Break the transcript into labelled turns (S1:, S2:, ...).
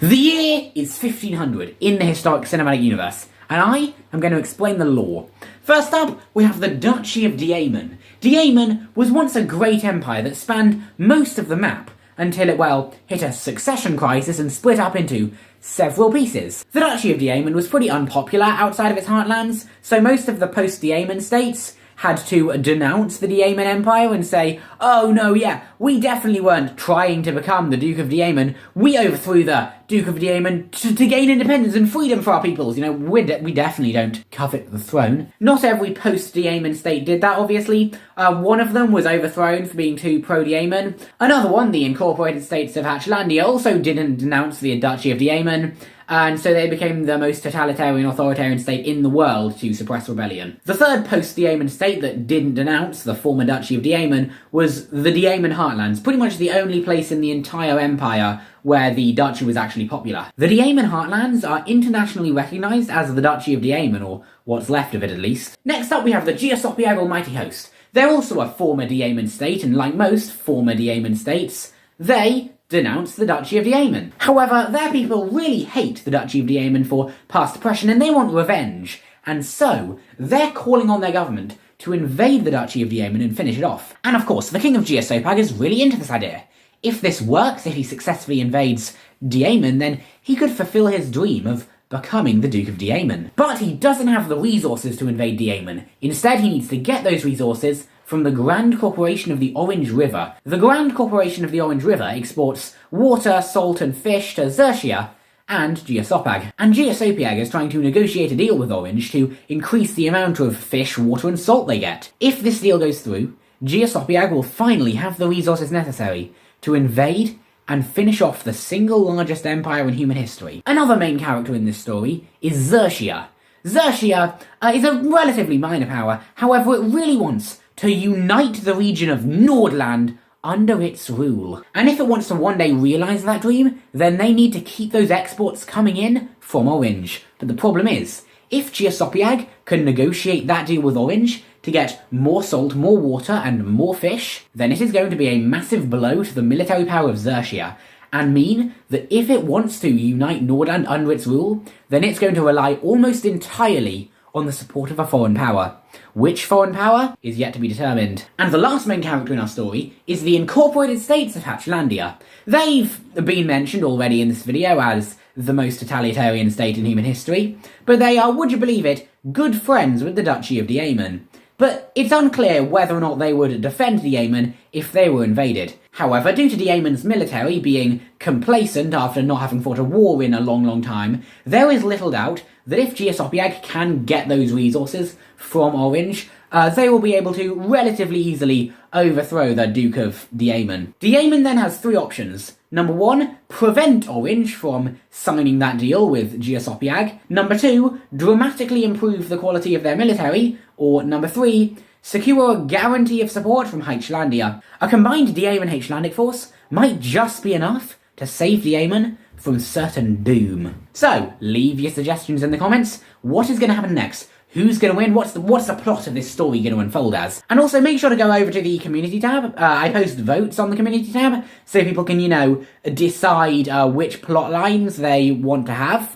S1: The year is 1500 in the historic cinematic universe, and I am going to explain the lore. First up, we have the Duchy of Dieman. Dieman was once a great empire that spanned most of the map, until it, hit a succession crisis and split up into several pieces. The Duchy of Dieman was pretty unpopular outside of its heartlands, so most of the post-Dieman states had to denounce the Dieman Empire and say, oh no, yeah, we definitely weren't trying to become the Duke of Dieman, we overthrew the Duke of Dieman to gain independence and freedom for our peoples. We definitely don't covet the throne. Not every post-Dieman state did that, obviously. One of them was overthrown for being too pro-Dieman. Another one, the Incorporated States of Hatchlandia, also didn't denounce the Duchy of Dieman, and so they became the most totalitarian authoritarian state in the world to suppress rebellion. The third post-Dieman state that didn't denounce the former Duchy of Dieman was the Dieman Heartlands, pretty much the only place in the entire empire where the duchy was actually popular. The Dieman Heartlands are internationally recognised as the Duchy of Dieman, or what's left of it at least. Next up we have the Geosopiag Almighty Host. They're also a former Dieman state, and like most former Dieman states, they denounce the Duchy of Dieman. However, their people really hate the Duchy of Dieman for past oppression and they want revenge, and so they're calling on their government to invade the Duchy of Dieman and finish it off. And of course, the King of Geosopag is really into this idea. If this works, if he successfully invades Dieman, then he could fulfill his dream of becoming the Duke of Dieman. But he doesn't have the resources to invade Dieman. Instead, he needs to get those resources from the Grand Corporation of the Orange River. The Grand Corporation of the Orange River exports water, salt, and fish to Xerxia and Geosopag. And Geosopiag is trying to negotiate a deal with Orange to increase the amount of fish, water, and salt they get. If this deal goes through, Geosopiag will finally have the resources necessary to invade and finish off the single largest empire in human history. Another main character in this story is Xerxia. Xerxia is a relatively minor power, however it really wants to unite the region of Nordland under its rule. And if it wants to one day realise that dream, then they need to keep those exports coming in from Orange. But the problem is, if Geosopiag can negotiate that deal with Orange to get more salt, more water, and more fish, then it is going to be a massive blow to the military power of Xerxia, and mean that if it wants to unite Nordland under its rule, then it's going to rely almost entirely on the support of a foreign power. Which foreign power is yet to be determined. And the last main character in our story is the Incorporated States of Hatchlandia. They've been mentioned already in this video as the most totalitarian state in human history, but they are, would you believe it, good friends with the Duchy of Dieman. But it's unclear whether or not they would defend Dieman if they were invaded. However, due to Dieman's military being complacent after not having fought a war in a long time, there is little doubt that if Geosopiag can get those resources from Orange, they will be able to relatively easily overthrow the Duke of Dieman. Dieman then has three options. Number one, prevent Orange from signing that deal with Geosopiag. Number two, dramatically improve the quality of their military. Or number three, secure a guarantee of support from Hatchlandia. A combined Dieman-Hatchlandic force might just be enough to save Dieman from certain doom. So, leave your suggestions in the comments. What is going to happen next? Who's going to win? What's the plot of this story going to unfold as? And also make sure to go over to the community tab. I post votes on the community tab, so people can, decide which plot lines they want to have.